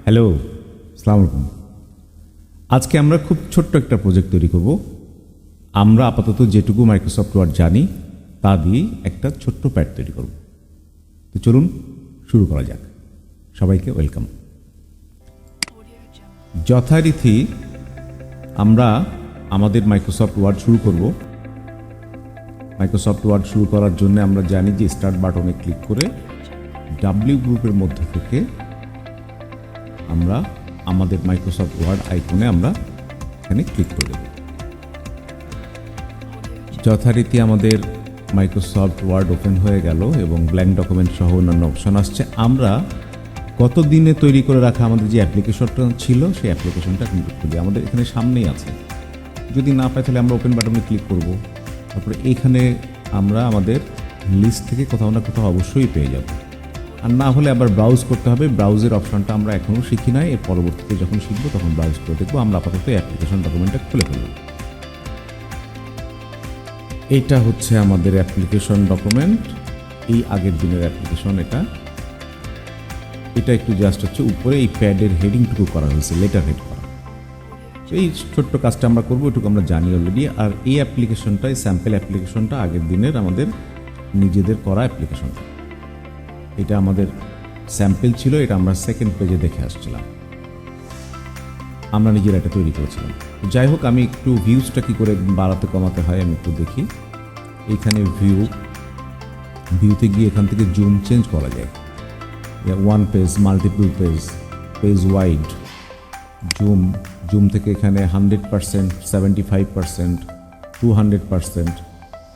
Hello, আসসালামু আলাইকুম। আজকে আমরা খুব ছোট্ট একটা প্রজেক্ট তৈরি করব। আমরা আপাতত যেটুকু মাইক্রোসফট ওয়ার্ড জানি তা দিয়ে একটা ছোট্ট প্যাড তৈরি করব। তো চলুন শুরু করা যাক। সবাইকে ওয়েলকাম। যথারীতি আমরা আমাদের মাইক্রোসফট ওয়ার্ড শুরু করব। মাইক্রোসফট ওয়ার্ড শুরু করার জন্য আমরা জানি যে স্টার্ট বাটনে ক্লিক করে ডাব্লিউ গ্রুপের মধ্যে থেকে আমরা আমাদের মাইক্রোসফট ওয়ার্ড আইকনে আমরা এখানে ক্লিক করে দেব। যথারীতি আমাদের মাইক্রোসফট ওয়ার্ড ওপেন হয়ে গেল এবং ব্ল্যাঙ্ক ডকুমেন্ট সহ অন্যান্য অপশন আসছে। আমরা গত দিনে তৈরি করে রাখা আমাদের যে অ্যাপ্লিকেশনটা ছিল সেই অ্যাপ্লিকেশনটা কিন্তু খুলি আমাদের এখানে সামনেই আছে। যদি না পাই তাহলে আমরা ওপেন বাটনে ক্লিক করব। তারপরে এইখানে আমরা আমাদের লিস্ট থেকে কোথাও না কোথাও অবশ্যই পেয়ে যাব। আর না হলে আবার ব্রাউজ করতে হবে। ব্রাউজের অপশনটা আমরা এখনও শিখি নাই, এর পরবর্তীতে যখন শিখবো তখন ব্রাউজ করে দেখবো। আমরা আপাতত অ্যাপ্লিকেশন ডকুমেন্টটা খুলে ফেলব। এইটা হচ্ছে আমাদের অ্যাপ্লিকেশন ডকুমেন্ট, এই আগের দিনের অ্যাপ্লিকেশন। এটা একটু জাস্ট হচ্ছে উপরে এই প্যাডের হেডিংটুকু করা হয়েছে, লেটার হেড করা। এই ছোট্ট কাজটা আমরা করবো, এটুকু আমরা জানি অলরেডি। আর এই অ্যাপ্লিকেশনটা, এই স্যাম্পল অ্যাপ্লিকেশনটা আগের দিনের আমাদের নিজেদের করা অ্যাপ্লিকেশনটা। এটা আমাদের স্যাম্পল ছিল, এটা আমরা সেকেন্ড পেজে দেখে আসছিলাম। আমরা নিজেরা এটা তৈরি করেছিলাম। যাই হোক, আমি একটু ভিউজটা কী করে বাড়াতে কমাতে হয় আমি একটু দেখি। এইখানে ভিউতে গিয়ে এখান থেকে জুম চেঞ্জ করা যায়। One page, multiple page, page wide, zoom থেকে এখানে 100%, 75%, 200%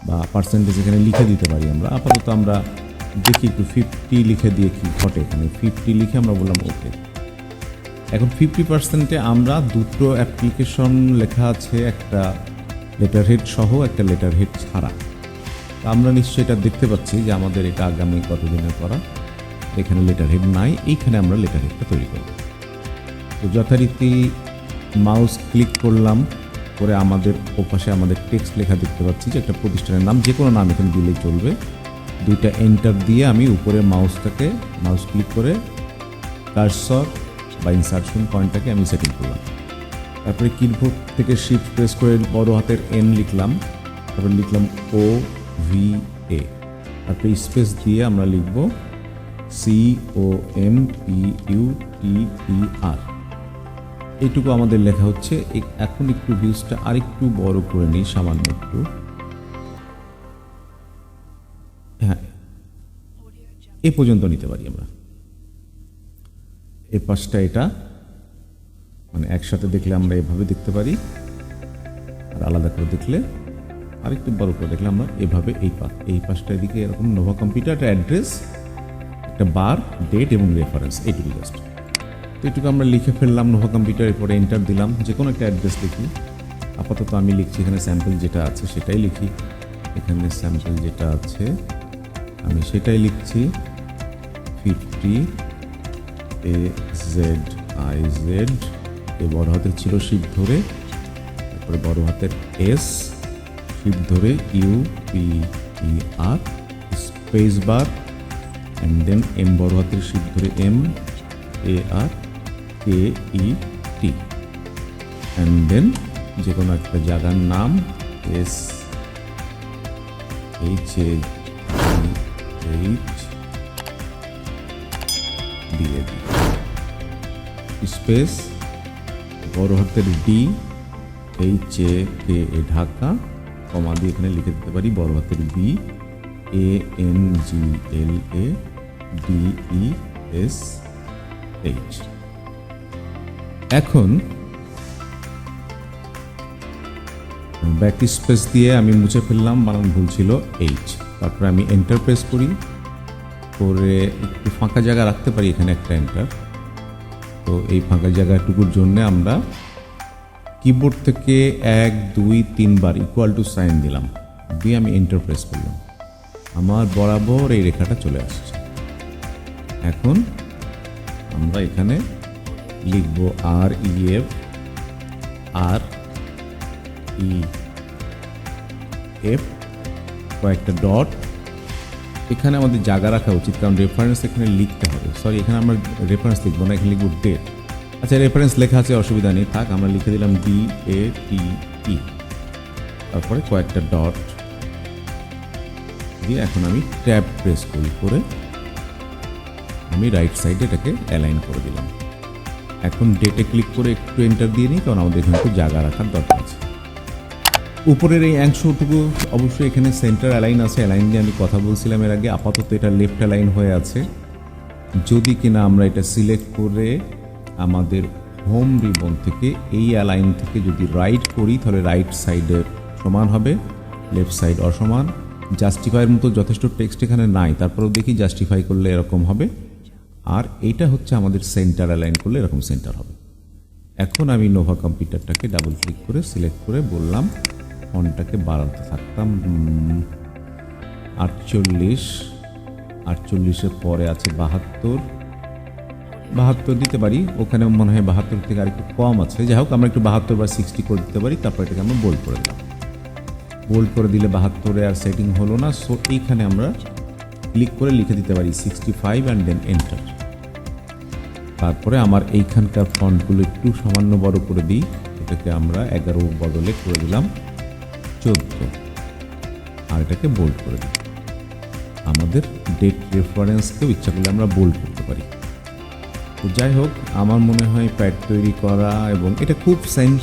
বা পার্সেন্টেজ এখানে লিখে দিতে পারি আমরা। আপাতত আমরা দেখি একটু 50 লিখে দিয়ে কি ঘটে। এখানে 50 লিখে আমরা বললাম ওকে। এখন 50%-এ আমরা দুটো অ্যাপ্লিকেশন লেখা আছে, একটা লেটার হেড সহ, একটা লেটার হেড ছাড়া। আমরা নিশ্চয়ই এটা দেখতে পাচ্ছি যে আমাদের এটা আগামী কতদিনের করা। এখানে লেটার হেড নাই, এইখানে আমরা লেটার হেডটা তৈরি করব। তো যথারীতি মাউস ক্লিক করলাম, করে আমাদের ওপাশে আমাদের টেক্সট লেখা দেখতে পাচ্ছি যে একটা প্রতিষ্ঠানের নাম, যে কোনো নাম এখানে দিলেই চলবে। দুইটা এন্টার দিয়ে আমি উপরে মাউস ক্লিক করে কার্সর বা ইনসার্শন পয়েন্টটাকে আমি সেটিং করলাম। তারপরে কিবোর্ড থেকে শিফট প্রেস করে বড় হাতের এন লিখলাম, তারপরে লিখলাম OVA, তারপরে স্পেস দিয়ে আমরা লিখব COMPUTER। এইটুকু আমাদের লেখা হচ্ছে। এখন একটু ভিউজটা আরেকটু বড় করে নিই, সামান্য একটু। হ্যাঁ, এ পর্যন্ত নিতে পারি আমরা। এ পাশটা এটা মানে একসাথে দেখলে আমরা এভাবে দেখতে পারি, আর আলাদা করে দেখলে আরেকটু বড় করে দেখলে আমরা এভাবে এই পাশটা এদিকে এরকম নোভা কম্পিউটার, একটা অ্যাড্রেস, একটা বার, ডেট এবং রেফারেন্স, এইটুকু জাস্ট। তো এইটুকু আমরা লিখে ফেললাম নোভা কম্পিউটার। এরপরে এন্টার দিলাম, যে কোনো একটা অ্যাড্রেস লিখি। আপাতত আমি লিখছি এখানে স্যাম্পল যেটা আছে সেটাই লিখি। এখানে স্যাম্পল যেটা আছে আমি সেটাই লিখছি। 50 AZIZ, এই বড় হাতের ছিল শিফট ধরে, তারপরে বড় হাতের S, শিফট ধরে UPER, space bar, and then M, বড় হাতের শিফট ধরে MARKET, অ্যান্ড দেন যে কোনো একটা জায়গার নাম SHAH দিয়ে দিই, স্পেস বড় হাতের DHAKA ঢাকা, কমা দিয়ে এখানে লিখে দিতে পারি বড় হাতের BANGLADESH। এখন ব্যাক স্পেস দিয়ে আমি মুছে ফেললাম, বানান ভুল ছিল, H। তারপরে আমি এন্টার প্রেস করি, করে একটু ফাঁকা জায়গা রাখতে পারি এখানে একটা এন্টার। তো এই ফাঁকা জায়গাটুকুর জন্য আমরা কিবোর্ড থেকে 1, 2, 3 বার ইকুয়াল টু সাইন দিলাম, দিয়ে আমি এন্টার প্রেস করলাম। আমার বরাবর এই রেখাটা চলে আসছে। এখন আমরা এখানে লিখব REF, কয়েকটা ডট, এখানে আমাদের জায়গা রাখা উচিত, কারণ রেফারেন্স এখানে লিখতে হবে। সরি, এখানে আমরা রেফারেন্স লিখবো না, এখানে লিখবো ডেট। আচ্ছা, রেফারেন্স লেখা আছে, অসুবিধা নেই, থাক। আমরা লিখে দিলাম DATE, তারপরে কয়েকটা ডট দিয়ে এখন আমি ট্যাব প্রেস করে আমি রাইট সাইডে এটাকে অ্যালাইন করে দিলাম। এখন ডেটে ক্লিক করে একটু এন্টার দিয়ে নিই, কারণ আমাদের এখানে একটু জায়গা রাখার দরকার আছে। উপরের এই অংশটুকু অবশ্যই এখানে সেন্টার অ্যালাইন আছে, অ্যালাইন নিয়ে আমি কথা বলছিলাম এর আগে। আপাতত এটা লেফট অ্যালাইন হয়ে আছে। যদি কিনা আমরা এটা সিলেক্ট করে আমাদের হোম রিবন থেকে এই অ্যালাইন থেকে যদি রাইট করি, তাহলে রাইট সাইডে সমান হবে, লেফট সাইড অসমান। জাস্টিফাইয়ের মতো যথেষ্ট টেক্সট এখানে নাই, তারপরেও দেখি জাস্টিফাই করলে এরকম হবে। আর এইটা হচ্ছে আমাদের সেন্টার অ্যালাইন করলে এরকম সেন্টার হবে। এখন আমি নোভা কম্পিউটারটাকে ডাবল ক্লিক করে সিলেক্ট করে বললাম ফন্টটাকে বাড়াতে থাকতাম 48-48-এর পরে আছে 72 দিতে পারি। ওখানে মনে হয় 72 থেকে আর একটু কম আছে। যাই হোক, আমরা একটু 72 বা 60 করে দিতে পারি। তারপর এটাকে আমরা বোল্ড করে দিলাম। বোল্ড করে দিলে 72-এ আর সেটিং হলো না, সো এইখানে আমরা ক্লিক করে লিখে দিতে পারি 65 অ্যান্ড দেন এন্টার। তারপরে আমার এইখানকার ফন্টগুলো একটু সামান্য বড় করে দিই, এটাকে আমরা 11 বদলে করে দিলাম 14, আর এটাকে বোল্ড করে দিই। আমাদের ডেট রেফারেন্সকেও ইচ্ছা করলে আমরা বোল্ড করতে পারি। তো যাই হোক, আমার মনে হয় প্যাড তৈরি করা, এবং এটা খুব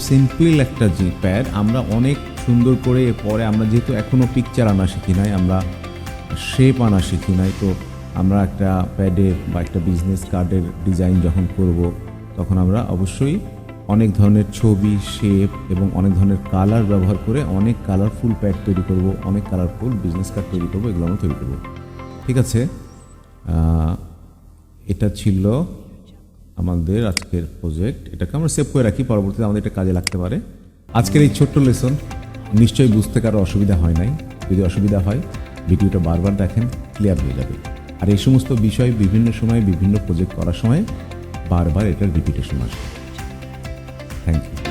সিম্পল একটা প্যাড। আমরা অনেক সুন্দর করে এরপরে আমরা যেহেতু এখনও পিকচার আনা শিখি নাই, আমরা শেপ আনা শিখি নাই, তো আমরা একটা প্যাডের বা একটা বিজনেস কার্ডের ডিজাইন যখন করব, তখন আমরা অবশ্যই অনেক ধরনের ছবি, শেপ এবং অনেক ধরনের কালার ব্যবহার করে অনেক কালারফুল প্যাড তৈরি করব, অনেক কালারফুল বিজনেস কার্ড তৈরি করব, এগুলো আমরা তৈরি করব। ঠিক আছে, এটা ছিল আমাদের আজকের প্রজেক্ট। এটাকে আমরা সেভ করে রাখি, পরবর্তীতে আমাদের এটা কাজে লাগতে পারে। আজকের এই ছোট্ট লেসন নিশ্চয়ই বুঝতে কারো অসুবিধা হয় নাই। যদি অসুবিধা হয়, ভিডিওটা বারবার দেখেন, ক্লিয়ার হয়ে যাবে। আর এই সমস্ত বিষয় বিভিন্ন সময় বিভিন্ন প্রজেক্ট করার সময় বারবার এটার রিপিটেশন আসবে। Thank you.